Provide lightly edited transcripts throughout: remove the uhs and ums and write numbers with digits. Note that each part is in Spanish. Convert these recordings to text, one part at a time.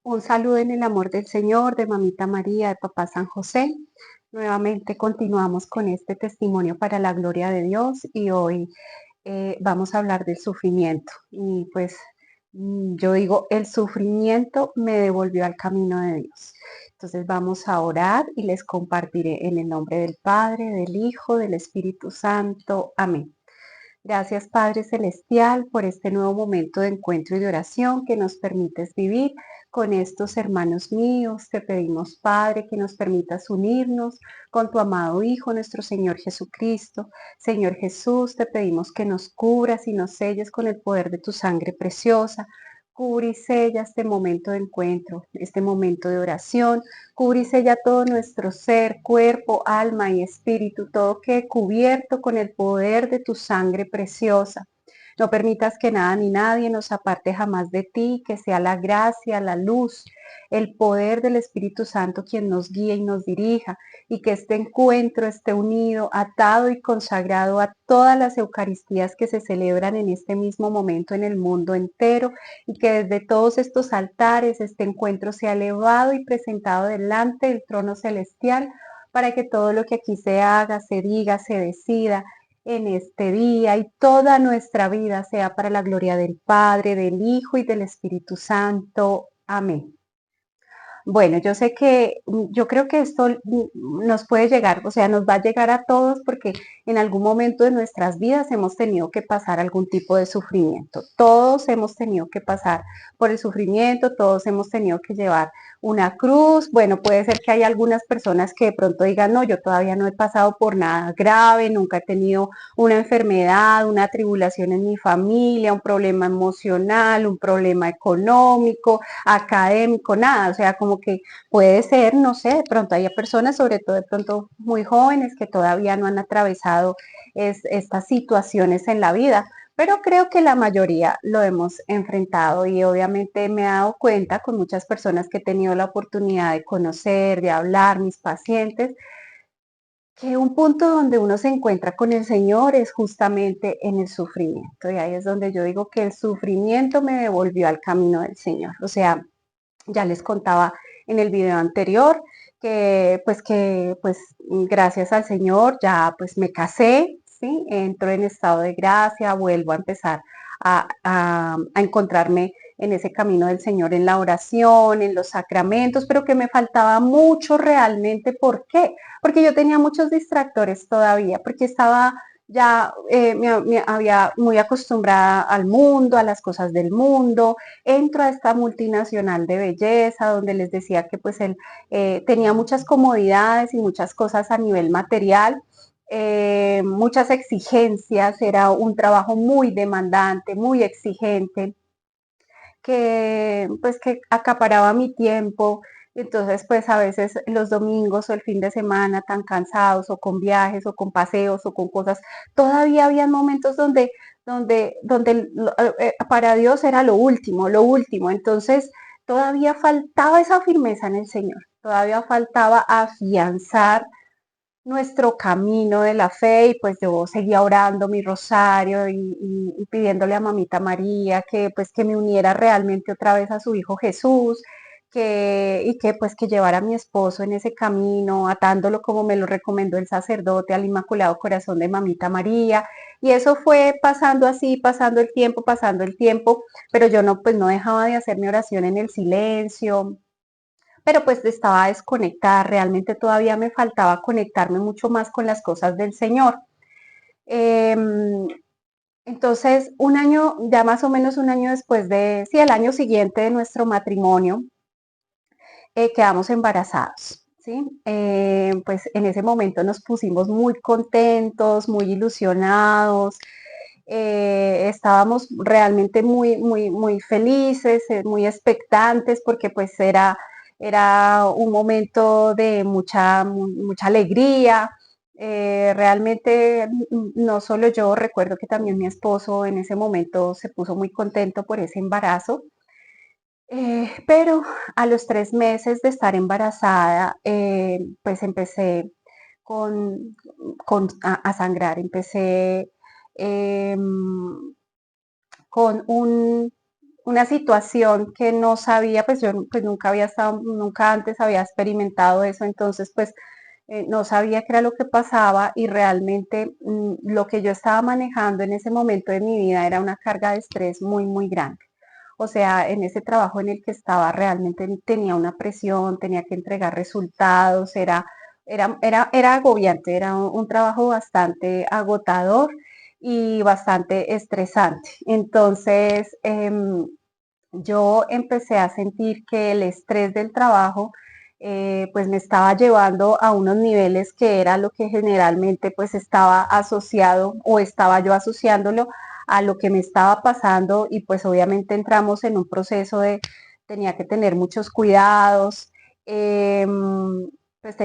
Un saludo en el amor del Señor, de Mamita María, de Papá San José. Nuevamente continuamos con este testimonio para la gloria de Dios y hoy vamos a hablar del sufrimiento. Y pues yo digo, el sufrimiento me devolvió al camino de Dios. Entonces vamos a orar y les compartiré en el nombre del Padre, del Hijo, del Espíritu Santo. Amén. Gracias, Padre Celestial, por este nuevo momento de encuentro y de oración que nos permites vivir con estos hermanos míos. Te pedimos, Padre, que nos permitas unirnos con tu amado Hijo, nuestro Señor Jesucristo. Señor Jesús, te pedimos que nos cubras y nos selles con el poder de tu sangre preciosa. Cubre y sella este momento de encuentro, este momento de oración. Cubre y sella todo nuestro ser, cuerpo, alma y espíritu, todo quede cubierto con el poder de tu sangre preciosa. No permitas que nada ni nadie nos aparte jamás de ti, que sea la gracia, la luz, el poder del Espíritu Santo quien nos guíe y nos dirija, y que este encuentro esté unido, atado y consagrado a todas las Eucaristías que se celebran en este mismo momento en el mundo entero, y que desde todos estos altares este encuentro sea elevado y presentado delante del trono celestial, para que todo lo que aquí se haga, se diga, se decida en este día y toda nuestra vida sea para la gloria del Padre, del Hijo y del Espíritu Santo. Amén. Bueno, yo sé que yo creo que esto nos puede llegar, o sea, nos va a llegar a todos porque en algún momento de nuestras vidas hemos tenido que pasar algún tipo de sufrimiento. Todos hemos tenido que pasar por el sufrimiento, todos hemos tenido que llevar una cruz. Bueno, puede ser que hay algunas personas que de pronto digan, no, yo todavía no he pasado por nada grave, nunca he tenido una enfermedad, una tribulación en mi familia, un problema emocional, un problema económico, académico, nada, o sea, como que puede ser, no sé, de pronto hay personas, sobre todo de pronto muy jóvenes, que todavía no han atravesado estas situaciones en la vida, pero creo que la mayoría lo hemos enfrentado y obviamente me he dado cuenta con muchas personas que he tenido la oportunidad de conocer, de hablar, mis pacientes, que un punto donde uno se encuentra con el Señor es justamente en el sufrimiento. Y ahí es donde yo digo que el sufrimiento me devolvió al camino del Señor. O sea, ya les contaba en el video anterior que gracias al Señor ya pues me casé, ¿sí? Entro en estado de gracia, vuelvo a empezar a encontrarme en ese camino del Señor, en la oración, en los sacramentos, pero que me faltaba mucho realmente. ¿Por qué? Porque yo tenía muchos distractores todavía, porque estaba ya me había muy acostumbrada al mundo, a las cosas del mundo. Entro a esta multinacional de belleza, donde les decía que pues él tenía muchas comodidades y muchas cosas a nivel material, muchas exigencias, era un trabajo muy demandante, muy exigente, que acaparaba mi tiempo. Entonces, pues a veces los domingos o el fin de semana tan cansados o con viajes o con paseos o con cosas, todavía había momentos donde para Dios era lo último, lo último. Entonces, todavía faltaba esa firmeza en el Señor, todavía faltaba afianzar nuestro camino de la fe, y pues yo seguía orando mi rosario y pidiéndole a Mamita María que pues que me uniera realmente otra vez a su Hijo Jesús, y que pues que llevara a mi esposo en ese camino, atándolo como me lo recomendó el sacerdote al Inmaculado Corazón de Mamita María. Y eso fue pasando así, pasando el tiempo, pero yo no, pues no dejaba de hacer mi oración en el silencio, pero pues estaba desconectada, realmente todavía me faltaba conectarme mucho más con las cosas del Señor. Eh, entonces, un año, ya más o menos un año después de, sí, el año siguiente de nuestro matrimonio, quedamos embarazados. ¿Sí? Pues en ese momento nos pusimos muy contentos, muy ilusionados, estábamos realmente muy felices, muy expectantes, porque pues era un momento de mucha alegría. Realmente no solo yo, recuerdo que también mi esposo en ese momento se puso muy contento por ese embarazo. Pero a los 3 meses de estar embarazada, pues empecé con, a sangrar, empecé em, con una situación que no sabía, pues yo pues nunca había estado, nunca antes había experimentado eso, entonces pues no sabía qué era lo que pasaba y realmente lo que yo estaba manejando en ese momento de mi vida era una carga de estrés muy, muy grande. O sea, en ese trabajo en el que estaba realmente tenía una presión, tenía que entregar resultados, era agobiante, era un trabajo bastante agotador y bastante estresante. Entonces, yo empecé a sentir que el estrés del trabajo pues me estaba llevando a unos niveles que era lo que generalmente pues estaba asociado o estaba yo asociándolo a lo que me estaba pasando y pues obviamente entramos en un proceso de tenía que tener muchos cuidados, eh, pues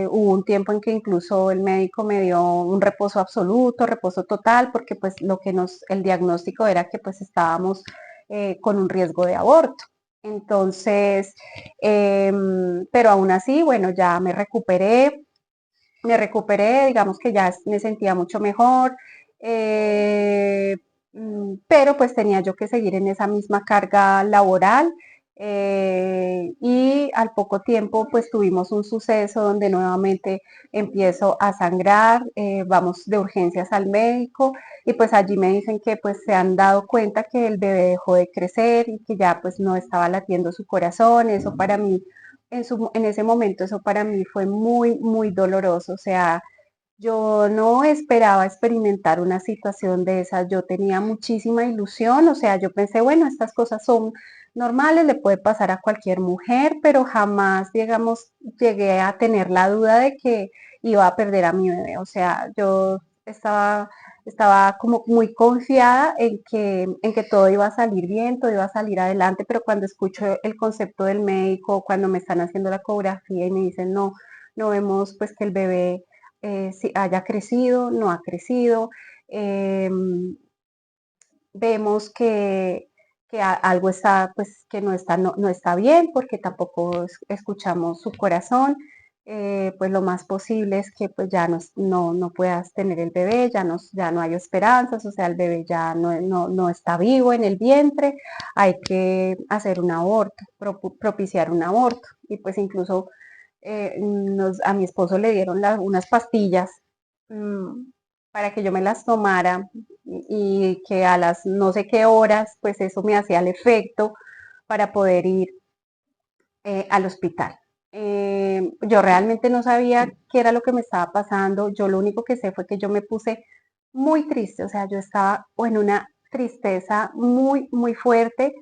hubo un tiempo en que incluso el médico me dio un reposo absoluto, reposo total, porque pues el diagnóstico era que pues estábamos con un riesgo de aborto. Entonces, pero aún así, bueno, ya me recuperé, digamos que ya me sentía mucho mejor, eh, pero pues tenía yo que seguir en esa misma carga laboral y al poco tiempo pues tuvimos un suceso donde nuevamente empiezo a sangrar, vamos de urgencias al médico y pues allí me dicen que pues se han dado cuenta que el bebé dejó de crecer y que ya pues no estaba latiendo su corazón, eso para mí en ese momento eso para mí fue muy, muy doloroso. O sea, yo no esperaba experimentar una situación de esas. Yo tenía muchísima ilusión. O sea, yo pensé, bueno, estas cosas son normales, le puede pasar a cualquier mujer, pero jamás, digamos, llegué a tener la duda de que iba a perder a mi bebé. O sea, yo estaba como muy confiada en que todo iba a salir bien, todo iba a salir adelante, pero cuando escucho el concepto del médico, cuando me están haciendo la ecografía y me dicen, no, no vemos pues que el bebé si haya crecido, no ha crecido, eh, vemos que algo está, pues que no está bien porque tampoco escuchamos su corazón, pues lo más posible es que pues ya no puedas tener el bebé, ya no hay esperanzas, o sea, el bebé ya no está vivo en el vientre, hay que hacer un aborto, propiciar un aborto. Y pues incluso a mi esposo le dieron unas pastillas mm, para que yo me las tomara y que a las no sé qué horas, pues eso me hacía el efecto para poder ir al hospital. Yo realmente no sabía qué era lo que me estaba pasando, yo lo único que sé fue que yo me puse muy triste, o sea, yo estaba en una tristeza muy, muy fuerte.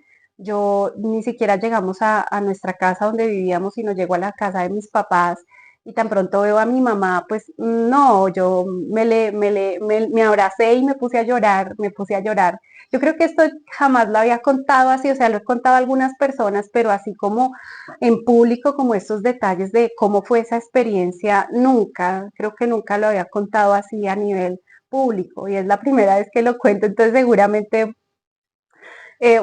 Yo ni siquiera llegamos a nuestra casa donde vivíamos, sino llego a la casa de mis papás y tan pronto veo a mi mamá, pues no, yo me abracé y me puse a llorar, me puse a llorar. Yo creo que esto jamás lo había contado así, o sea, lo he contado a algunas personas, pero así como en público, como estos detalles de cómo fue esa experiencia, nunca, creo que nunca lo había contado así a nivel público y es la primera vez que lo cuento, entonces seguramente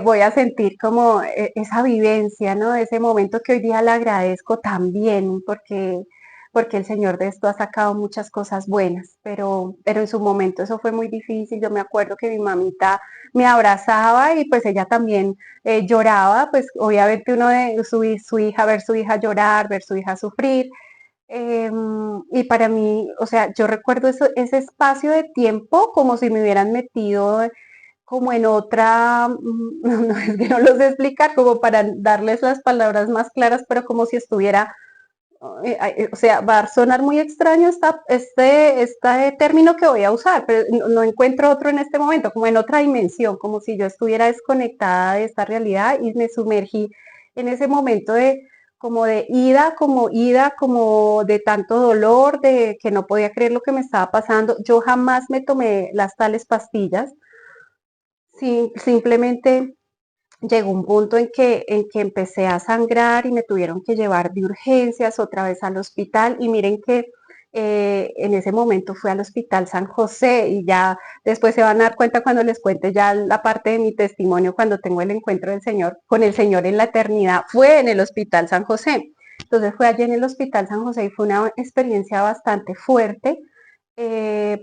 voy a sentir como esa vivencia, ¿no? Ese momento que hoy día le agradezco también, porque el Señor de esto ha sacado muchas cosas buenas, pero en su momento eso fue muy difícil. Yo me acuerdo que mi mamita me abrazaba y pues ella también lloraba, pues obviamente uno de su hija, ver su hija llorar, ver su hija sufrir. Y para mí, o sea, yo recuerdo ese espacio de tiempo como si me hubieran metido como en otra, no, es que no lo sé explicar, como para darles las palabras más claras, pero como si estuviera, o sea, va a sonar muy extraño este término que voy a usar, pero no encuentro otro en este momento, como en otra dimensión, como si yo estuviera desconectada de esta realidad y me sumergí en ese momento de ida, como de tanto dolor, de que no podía creer lo que me estaba pasando. Yo jamás me tomé las tales pastillas. Sí, simplemente llegó un punto en que empecé a sangrar y me tuvieron que llevar de urgencias otra vez al hospital. Y miren que en ese momento fui al Hospital San José y ya después se van a dar cuenta cuando les cuente ya la parte de mi testimonio, cuando tengo el encuentro del Señor, con el Señor en la eternidad, fue en el Hospital San José. Entonces fue allí en el Hospital San José y fue una experiencia bastante fuerte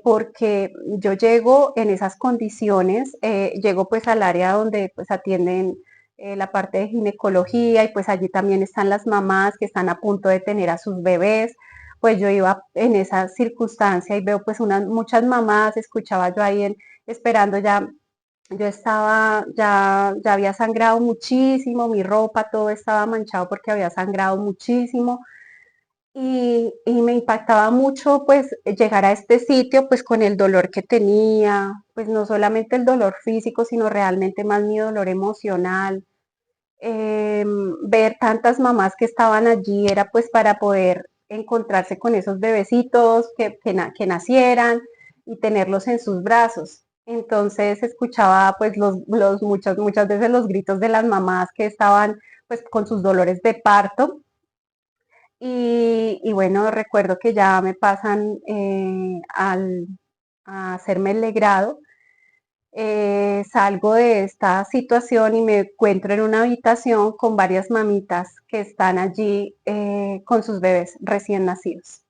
porque yo llego en esas condiciones, llego pues al área donde pues atienden la parte de ginecología y pues allí también están las mamás que están a punto de tener a sus bebés. Pues yo iba en esa circunstancia y veo pues muchas mamás, escuchaba yo ahí esperando ya. Yo estaba, ya había sangrado muchísimo, mi ropa, todo estaba manchado porque había sangrado muchísimo y me impactaba mucho pues llegar a este sitio pues con el dolor que tenía, pues no solamente el dolor físico, sino realmente más mi dolor emocional. Ver tantas mamás que estaban allí era pues para poder encontrarse con esos bebecitos que nacieran y tenerlos en sus brazos. Entonces escuchaba pues muchas veces los gritos de las mamás que estaban pues con sus dolores de parto y bueno, recuerdo que ya me pasan a hacerme el legrado. Salgo de esta situación y me encuentro en una habitación con varias mamitas que están allí con sus bebés recién nacidos.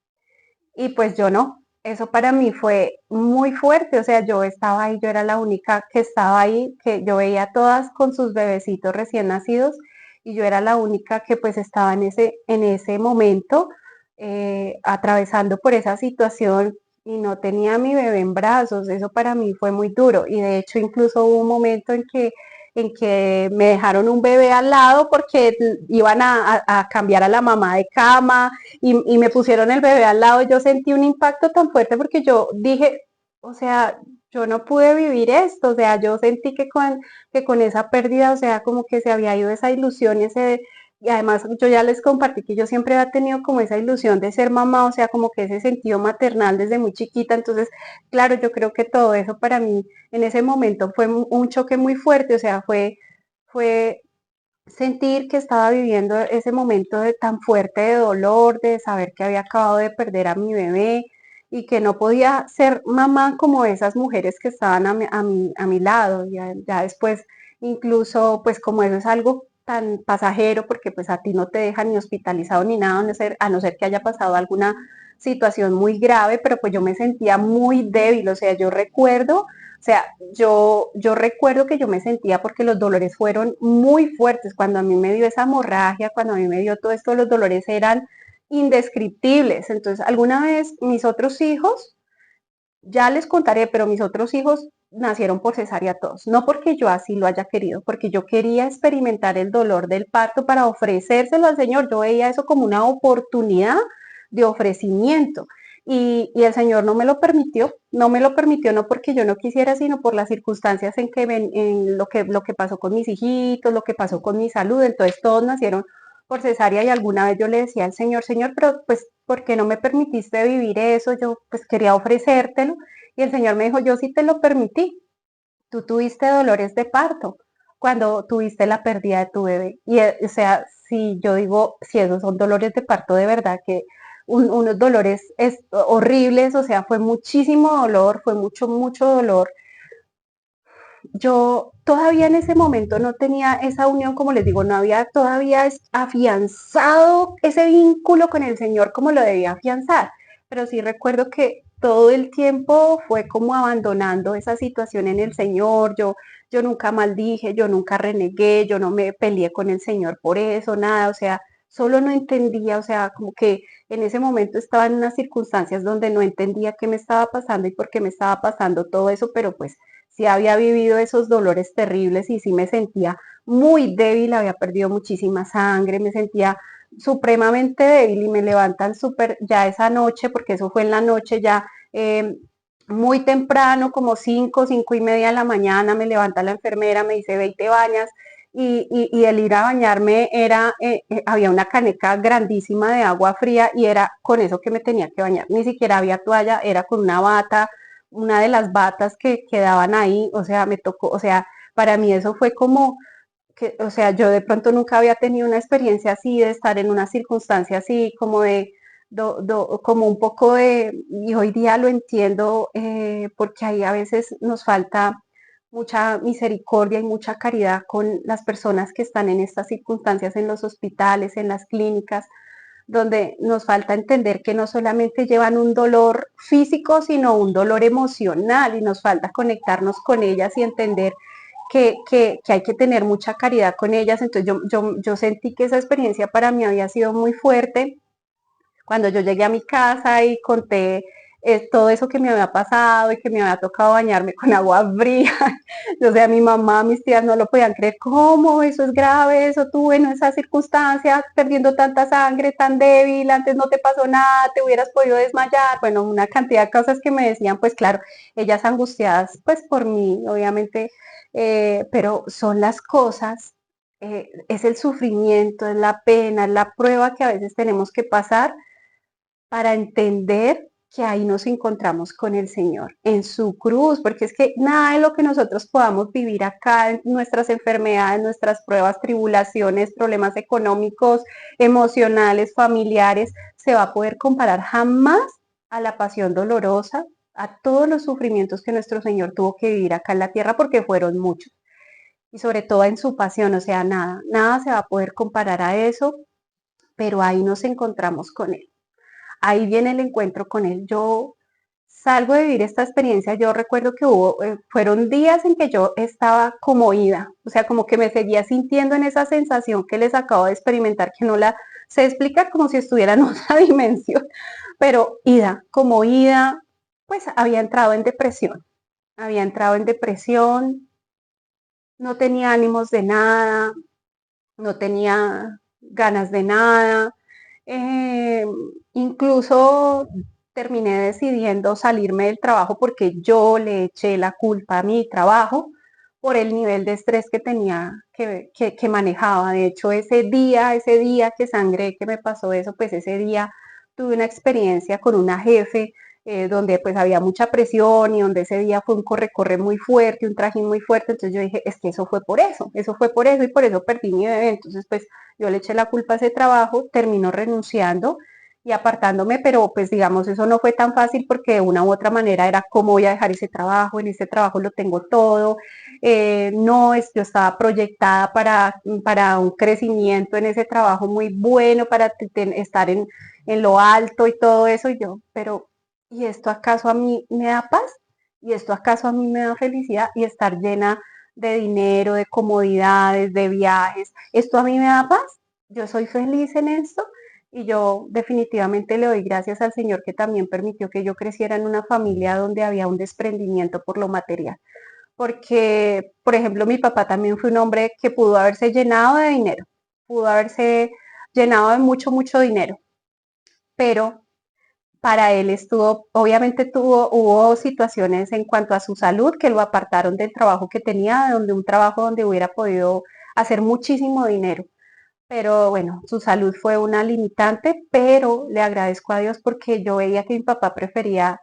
Y pues yo no, eso para mí fue muy fuerte, o sea, yo estaba ahí, yo era la única que estaba ahí, que yo veía a todas con sus bebecitos recién nacidos y yo era la única que pues estaba en ese momento atravesando por esa situación y no tenía a mi bebé en brazos, eso para mí fue muy duro y de hecho incluso hubo un momento en que me dejaron un bebé al lado porque iban a cambiar a la mamá de cama, y me pusieron el bebé al lado, yo sentí un impacto tan fuerte porque yo dije, o sea, yo no pude vivir esto, o sea, yo sentí que con esa pérdida, o sea, como que se había ido esa ilusión, y además yo ya les compartí que yo siempre había tenido como esa ilusión de ser mamá, o sea, como que ese sentido maternal desde muy chiquita, entonces, claro, yo creo que todo eso para mí en ese momento fue un choque muy fuerte, o sea, fue sentir que estaba viviendo ese momento tan fuerte de dolor, de saber que había acabado de perder a mi bebé y que no podía ser mamá como esas mujeres que estaban a mi lado. Ya después, incluso, pues como eso es algo tan pasajero, porque pues a ti no te dejan ni hospitalizado ni nada, a no ser que haya pasado alguna situación muy grave, pero pues yo me sentía muy débil, o sea, yo recuerdo, o sea, yo recuerdo que yo me sentía porque los dolores fueron muy fuertes. Cuando a mí me dio esa hemorragia, cuando a mí me dio todo esto, los dolores eran indescriptibles. Entonces, alguna vez mis otros hijos, ya les contaré, pero mis otros hijos nacieron por cesárea todos. No porque yo así lo haya querido, porque yo quería experimentar el dolor del parto para ofrecérselo al Señor. Yo veía eso como una oportunidad de ofrecimiento. Y el Señor no me lo permitió, no me lo permitió no porque yo no quisiera, sino por las circunstancias en lo que pasó con mis hijitos, lo que pasó con mi salud. Entonces todos nacieron por cesárea y alguna vez yo le decía al Señor, Señor, pero pues, ¿por qué no me permitiste vivir eso? Yo pues quería ofrecértelo y el Señor me dijo, yo sí te lo permití, tú tuviste dolores de parto cuando tuviste la pérdida de tu bebé. Y o sea, si yo digo, si esos son dolores de parto de verdad, que unos dolores horribles, o sea, fue muchísimo dolor, fue mucho, mucho dolor. Yo todavía en ese momento no tenía esa unión, como les digo, no había todavía afianzado ese vínculo con el Señor como lo debía afianzar, pero sí recuerdo que todo el tiempo fue como abandonando esa situación en el Señor, yo nunca maldije, yo nunca renegué, yo no me peleé con el Señor por eso, nada, o sea, solo no entendía, o sea, como que en ese momento estaba en unas circunstancias donde no entendía qué me estaba pasando y por qué me estaba pasando todo eso, pero pues sí había vivido esos dolores terribles y sí me sentía muy débil, había perdido muchísima sangre, me sentía supremamente débil y me levantan súper ya esa noche, porque eso fue en la noche ya muy temprano, como 5, 5:30 de la mañana, me levanta la enfermera, me dice, ve y te bañas, y el ir a bañarme había una caneca grandísima de agua fría y era con eso que me tenía que bañar, ni siquiera había toalla, era con una bata, una de las batas que quedaban ahí, o sea, me tocó, o sea, para mí eso fue como que, o sea, yo de pronto nunca había tenido una experiencia así, de estar en una circunstancia así, como como un poco y hoy día lo entiendo, porque ahí a veces nos falta mucha misericordia y mucha caridad con las personas que están en estas circunstancias en los hospitales, en las clínicas, donde nos falta entender que no solamente llevan un dolor físico, sino un dolor emocional y nos falta conectarnos con ellas y entender que hay que tener mucha caridad con ellas. Entonces yo sentí que esa experiencia para mí había sido muy fuerte cuando yo llegué a mi casa y conté todo eso que me había pasado y que me había tocado bañarme con agua fría. O sea, mi mamá, mis tías no lo podían creer. ¿Cómo? Eso es grave, eso tú en esas circunstancias, perdiendo tanta sangre, tan débil, antes no te pasó nada, te hubieras podido desmayar. Bueno, una cantidad de cosas que me decían, pues claro, ellas angustiadas, pues por mí, obviamente, pero son las cosas, es el sufrimiento, es la pena, es la prueba que a veces tenemos que pasar para entender que ahí nos encontramos con el Señor, en su cruz, porque es que nada de lo que nosotros podamos vivir acá, en nuestras enfermedades, nuestras pruebas, tribulaciones, problemas económicos, emocionales, familiares, se va a poder comparar jamás a la pasión dolorosa, a todos los sufrimientos que nuestro Señor tuvo que vivir acá en la tierra, porque fueron muchos. Y sobre todo en su pasión, o sea, nada se va a poder comparar a eso, pero ahí nos encontramos con Él, ahí viene el encuentro con él. Yo salgo de vivir esta experiencia, yo recuerdo que fueron días en que yo estaba como ida, o sea, como que me seguía sintiendo en esa sensación que les acabo de experimentar, que no la sé explicar, como si estuviera en otra dimensión, pero ida, como ida, pues había entrado en depresión, no tenía ánimos de nada, no tenía ganas de nada. Eh, Incluso terminé decidiendo salirme del trabajo porque yo le eché la culpa a mi trabajo por el nivel de estrés que tenía, que manejaba. De hecho, ese día que sangré, que me pasó eso, pues ese día tuve una experiencia con una jefe donde pues había mucha presión y donde ese día fue un corre-corre muy fuerte, un trajín muy fuerte. Entonces yo dije, es que eso fue por eso y por eso perdí mi bebé. Entonces pues yo le eché la culpa a ese trabajo, terminó renunciando y apartándome, pero pues digamos, eso no fue tan fácil porque de una u otra manera era cómo voy a dejar ese trabajo, en ese trabajo lo tengo todo, no, yo estaba proyectada para un crecimiento en ese trabajo muy bueno, para estar en lo alto y todo eso, y yo, pero ¿y esto acaso a mí me da paz? ¿Y esto acaso a mí me da felicidad? Y estar llena de dinero, de comodidades, de viajes, ¿esto a mí me da paz? ¿Yo soy feliz en esto? Y yo definitivamente le doy gracias al Señor que también permitió que yo creciera en una familia donde había un desprendimiento por lo material. Porque, por ejemplo, mi papá también fue un hombre que pudo haberse llenado de dinero, pudo haberse llenado de mucho, mucho dinero, pero para él obviamente hubo situaciones en cuanto a su salud que lo apartaron del trabajo que tenía, de un trabajo donde hubiera podido hacer muchísimo dinero. Pero bueno, su salud fue una limitante, pero le agradezco a Dios porque yo veía que mi papá prefería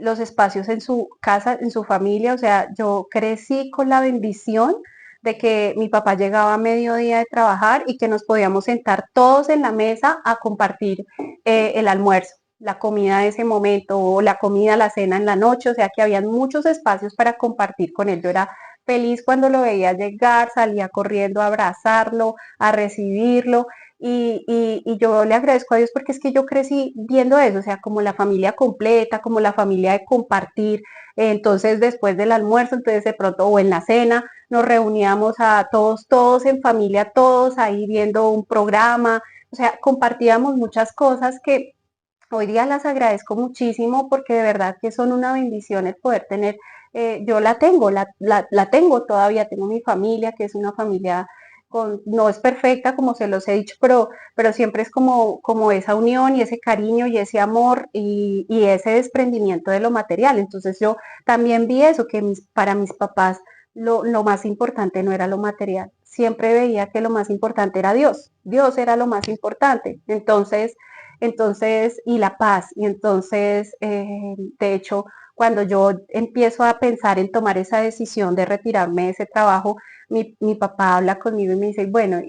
los espacios en su casa, en su familia. O sea, yo crecí con la bendición de que mi papá llegaba a mediodía de trabajar y que nos podíamos sentar todos en la mesa a compartir el almuerzo, la comida de ese momento, o la comida, la cena en la noche. O sea, que habían muchos espacios para compartir con él. Yo era feliz cuando lo veía llegar, salía corriendo a abrazarlo, a recibirlo. Y yo le agradezco a Dios porque es que yo crecí viendo eso, o sea, como la familia completa, como la familia de compartir. Entonces, después del almuerzo, entonces de pronto, o en la cena, nos reuníamos a todos en familia, todos ahí viendo un programa. O sea, compartíamos muchas cosas que hoy día las agradezco muchísimo porque de verdad que son una bendición el poder tener. Yo la tengo, la tengo todavía, tengo mi familia, que es una familia no es perfecta como se los he dicho, pero siempre es como esa unión y ese cariño y ese amor y ese desprendimiento de lo material. Entonces yo también vi eso, que para mis papás lo más importante no era lo material. Siempre veía que lo más importante era Dios. Dios era lo más importante. Entonces, y la paz. Y entonces, de hecho, cuando yo empiezo a pensar en tomar esa decisión de retirarme de ese trabajo, mi papá habla conmigo y me dice, bueno,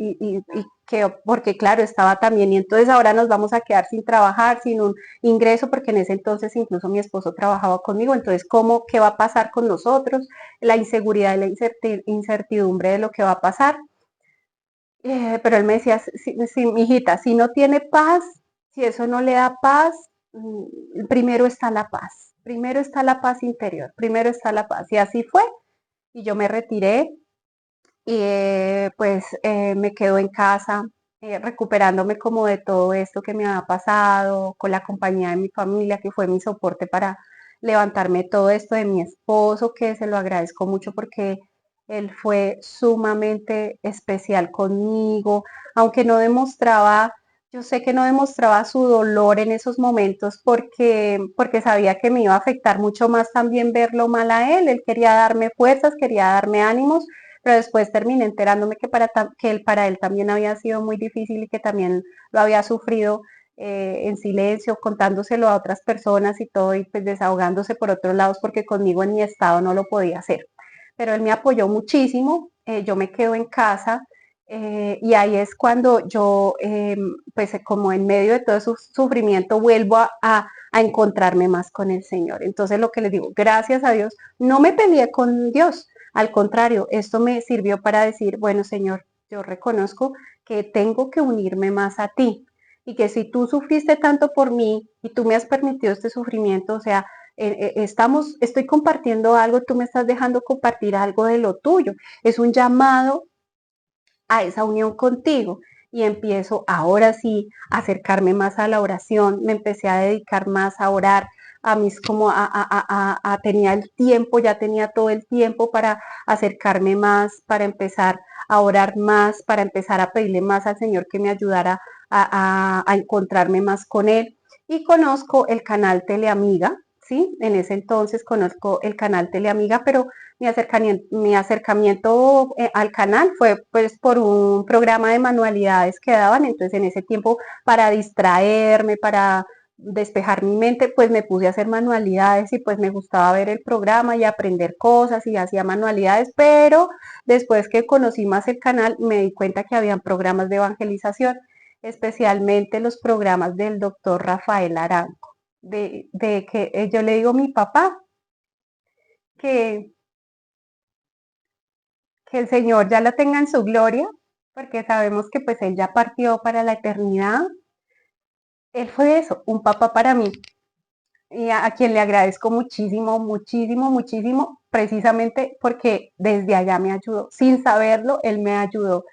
porque claro, estaba también, y entonces ahora nos vamos a quedar sin trabajar, sin un ingreso, porque en ese entonces incluso mi esposo trabajaba conmigo, entonces, ¿qué va a pasar con nosotros? La inseguridad y la incertidumbre de lo que va a pasar. Pero él me decía, sí, mijita, si no tiene paz, si eso no le da paz, primero está la paz, primero está la paz interior, primero está la paz. Y así fue, y yo me retiré y me quedo en casa, recuperándome como de todo esto que me había pasado, con la compañía de mi familia, que fue mi soporte para levantarme todo esto, de mi esposo, que se lo agradezco mucho porque él fue sumamente especial conmigo, aunque no demostraba, yo sé que no demostraba su dolor en esos momentos porque sabía que me iba a afectar mucho más también verlo mal a él. Él quería darme fuerzas, quería darme ánimos, pero después terminé enterándome que para él también había sido muy difícil y que también lo había sufrido en silencio, contándoselo a otras personas y todo, y pues desahogándose por otros lados porque conmigo en mi estado no lo podía hacer. Pero él me apoyó muchísimo, yo me quedo en casa, y ahí es cuando yo, pues como en medio de todo su sufrimiento, vuelvo a encontrarme más con el Señor. Entonces lo que les digo, gracias a Dios, no me peleé con Dios, al contrario, esto me sirvió para decir, bueno, Señor, yo reconozco que tengo que unirme más a ti y que si tú sufriste tanto por mí y tú me has permitido este sufrimiento, o sea, estoy compartiendo algo, tú me estás dejando compartir algo de lo tuyo. Es un llamado a esa unión contigo y empiezo ahora sí a acercarme más a la oración, me empecé a dedicar más a orar, a mis como tenía el tiempo, ya tenía todo el tiempo para acercarme más, para empezar a orar más, para empezar a pedirle más al Señor que me ayudara a encontrarme más con Él. Y conozco el canal Teleamiga, ¿sí? En ese entonces conozco el canal Teleamiga, pero mi acercamiento al canal fue pues por un programa de manualidades que daban, entonces en ese tiempo para distraerme, para despejar mi mente, pues me puse a hacer manualidades y pues me gustaba ver el programa y aprender cosas y hacía manualidades, pero después que conocí más el canal me di cuenta que habían programas de evangelización, especialmente los programas del doctor Rafael Arango, de que yo le digo a mi papá que el Señor ya la tenga en su gloria, porque sabemos que pues Él ya partió para la eternidad. Él fue eso, un papá para mí, y a quien le agradezco muchísimo, muchísimo, muchísimo, precisamente porque desde allá me ayudó. Sin saberlo, Él me ayudó.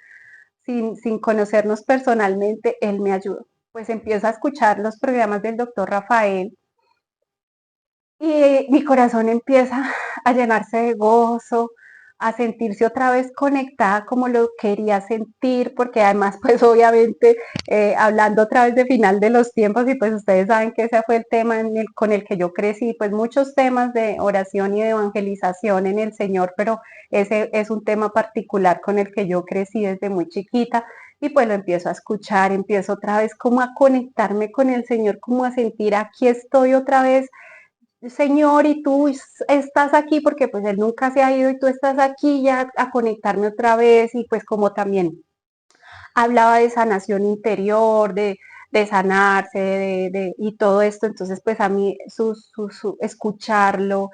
Sin conocernos personalmente, Él me ayudó. Pues empiezo a escuchar los programas del doctor Rafael y mi corazón empieza a llenarse de gozo, a sentirse otra vez conectada como lo quería sentir, porque además pues obviamente hablando otra vez de final de los tiempos y pues ustedes saben que ese fue el tema con el que yo crecí, pues muchos temas de oración y de evangelización en el Señor, pero ese es un tema particular con el que yo crecí desde muy chiquita. Y pues lo empiezo a escuchar, empiezo otra vez como a conectarme con el Señor, como a sentir aquí estoy otra vez, Señor, y tú estás aquí porque pues Él nunca se ha ido y tú estás aquí ya a conectarme otra vez y pues como también hablaba de sanación interior, de sanarse y todo esto, entonces pues a mí escucharlo,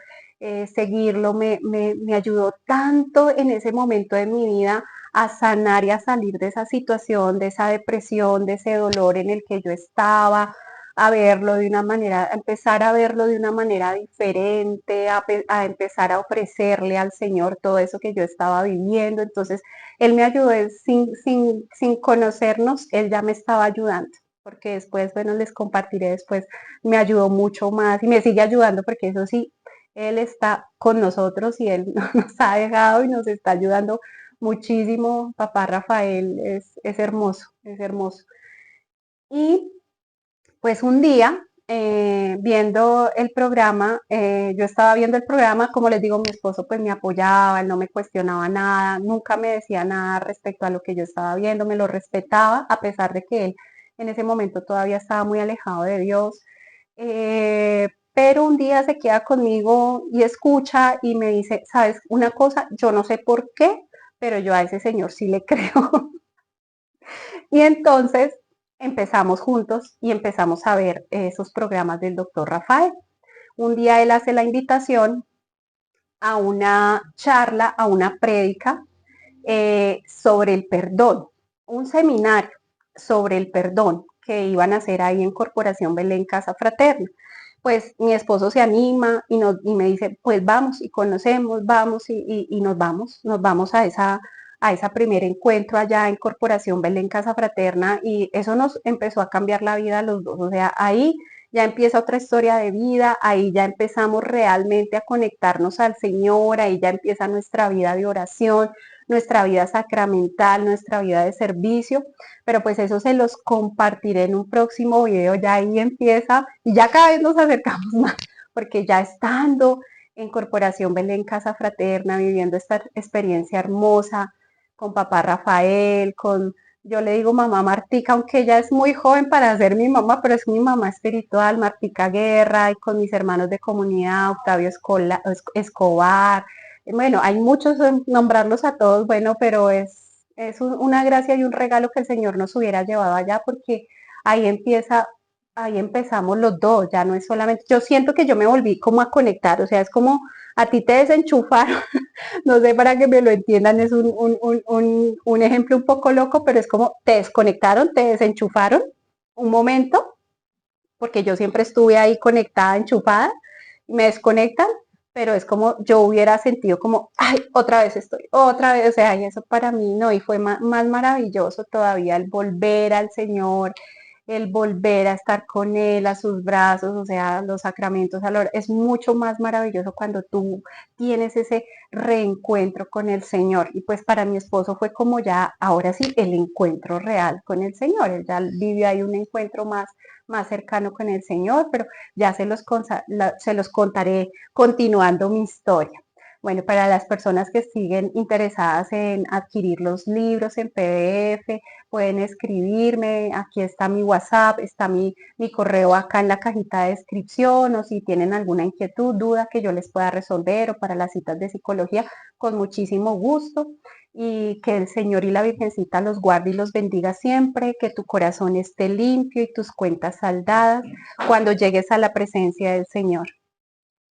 seguirlo me ayudó tanto en ese momento de mi vida a sanar y a salir de esa situación, de esa depresión, de ese dolor en el que yo estaba, a verlo de una manera, a empezar a verlo de una manera diferente, a empezar a ofrecerle al Señor todo eso que yo estaba viviendo. Entonces, Él me ayudó sin conocernos, Él ya me estaba ayudando, porque después, bueno, les compartiré después, me ayudó mucho más y me sigue ayudando porque eso sí, Él está con nosotros y Él no nos ha dejado y nos está ayudando muchísimo. Papá Rafael es hermoso, es hermoso. Y pues un día, viendo el programa, yo estaba viendo el programa, como les digo, mi esposo pues me apoyaba, él no me cuestionaba nada, nunca me decía nada respecto a lo que yo estaba viendo, me lo respetaba, a pesar de que él en ese momento todavía estaba muy alejado de Dios. Pero un día se queda conmigo y escucha y me dice, ¿sabes una cosa? Yo no sé por qué, pero yo a ese señor sí le creo. Y entonces empezamos juntos y empezamos a ver esos programas del doctor Rafael. Un día él hace la invitación a una charla, a una prédica sobre el perdón. un seminario sobre el perdón que iban a hacer ahí en Corporación Belén Casa Fraterna. Pues mi esposo se anima y me dice, pues vamos y conocemos, vamos y nos vamos a esa primer encuentro allá en Corporación Belén Casa Fraterna y eso nos empezó a cambiar la vida a los dos. O sea, ahí ya empieza otra historia de vida, ahí ya empezamos realmente a conectarnos al Señor, ahí ya empieza nuestra vida de oración, nuestra vida sacramental, nuestra vida de servicio, pero pues eso se los compartiré en un próximo video, ya ahí empieza y ya cada vez nos acercamos más, porque ya estando en Corporación Belén Casa Fraterna, viviendo esta experiencia hermosa con papá Rafael, con yo le digo mamá Martica, aunque ella es muy joven para ser mi mamá, pero es mi mamá espiritual, Martica Guerra, y con mis hermanos de comunidad, Octavio Escobar. Bueno, hay muchos, nombrarlos a todos, bueno, pero es una gracia y un regalo que el Señor nos hubiera llevado allá, porque ahí empieza, ahí empezamos los dos, ya no es solamente, yo siento que yo me volví como a conectar, o sea, es como a ti te desenchufaron, no sé para que me lo entiendan, es un ejemplo un poco loco, pero es como te desconectaron, te desenchufaron un momento, porque yo siempre estuve ahí conectada, enchufada, me desconectan, pero es como yo hubiera sentido como, ay, otra vez estoy, otra vez, o sea, y eso para mí no, y fue más maravilloso todavía el volver al Señor, el volver a estar con Él, a sus brazos, o sea, los sacramentos, es mucho más maravilloso cuando tú tienes ese reencuentro con el Señor. Y pues para mi esposo fue como ya, ahora sí, el encuentro real con el Señor. Él ya vivió ahí un encuentro más cercano con el Señor, pero ya se los contaré continuando mi historia. Bueno, para las personas que siguen interesadas en adquirir los libros en PDF, pueden escribirme, aquí está mi WhatsApp, está mi correo acá en la cajita de descripción, o si tienen alguna inquietud, duda que yo les pueda resolver, o para las citas de psicología, con muchísimo gusto. Y que el Señor y la Virgencita los guarde y los bendiga siempre, que tu corazón esté limpio y tus cuentas saldadas cuando llegues a la presencia del Señor.